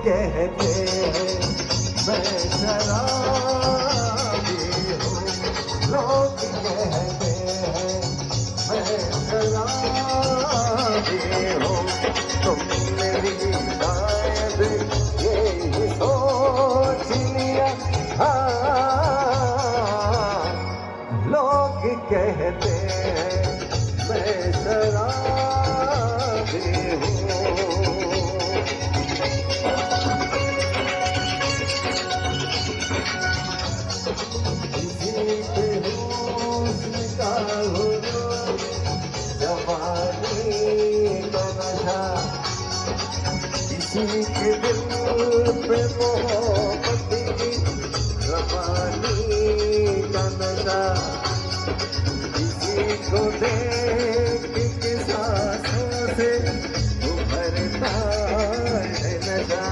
कहते हैं मैं शराबी हूँ, लोग कहते हैं मैं शराबी हूँ, तुमने भी शायद यही सोच लिया। हाँ, लोग कहते हैं मैं शराबी हूँ। किसी के हुस्न का हुरूर, जवानी का नशा, किसी के दिल पे मोहब्बत की रवानी का नशा, किसी को देख के सांसों से उभरता है नशा,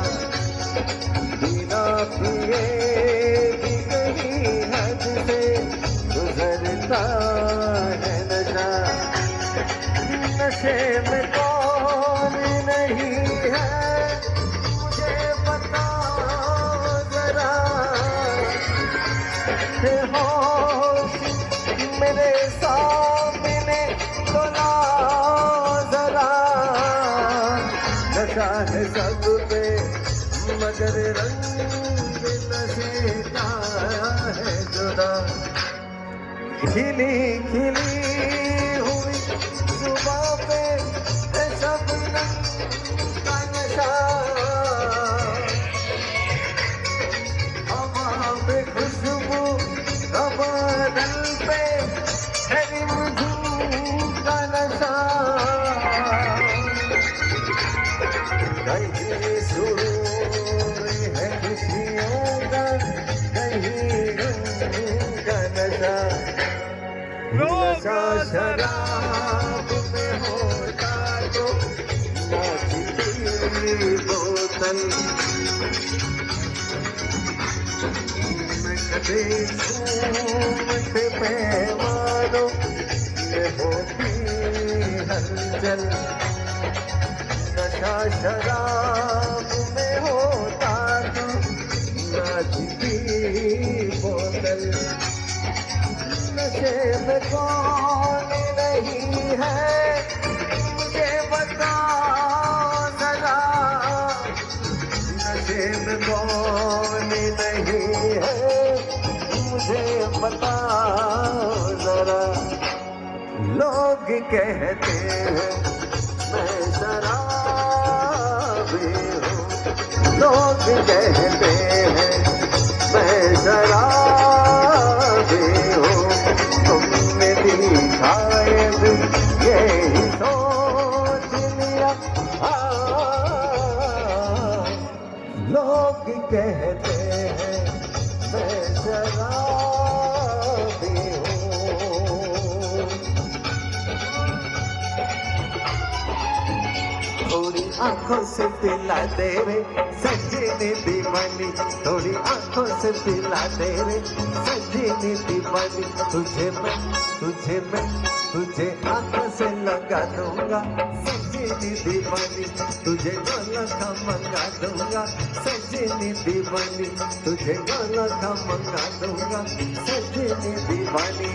बिना पिए भी कहीं हद से गुजरता है नशा। नशे में कौन नहीं है मुझे बताओ जरा, होश मेरे सामने तो लाओ जरा। नशा है सब पे मगर रंग नशे का है जुदा, खिली खिली हुई सुबह पे है शबनम का नशा, हवा पे खुशबू बादल पे है रिमझिम का नशा, कहीं सुरूर है खुशियों का, कहीं गम का नशा। नशा शराब में होता तो नाचती बोतल, मैं कभी झूमते पैमानों में होती हलचल। नशा शराब में होता तो नाचती बोतल, नशे में कौन नहीं है मुझे बताओ जरा, नशे में कौन नहीं है मुझे बताओ जरा। लोग कहते हैं मैं शराबी हूँ, लोग कहते हैं मैं शराबी हूँ, तुमने भी शायद यही सोच लिया। लोग कहते हैं मैं शराबी हूँ। थोड़ी आंखों से पिला दे रे सजनी दीवानी, थोड़ी आंखों से पिला दे रे सजनी दीवानी, तुझे मैं तुझे आंखों से लगा दूंगा सजनी दीवानी, तुझे गोला का मंगा दूंगा सजनी दीवानी, तुझे गोला का मंगा दूंगा सजनी दीवानी।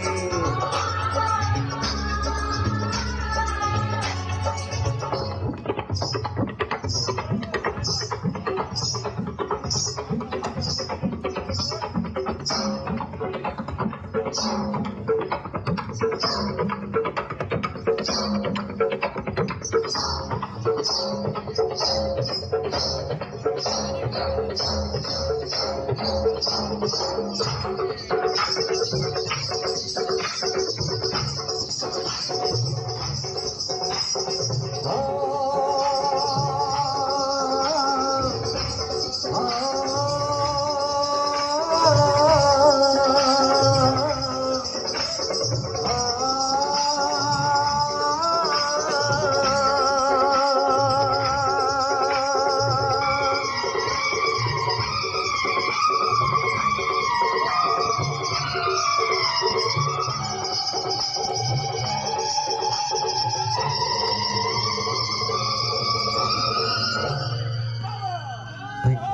थैंक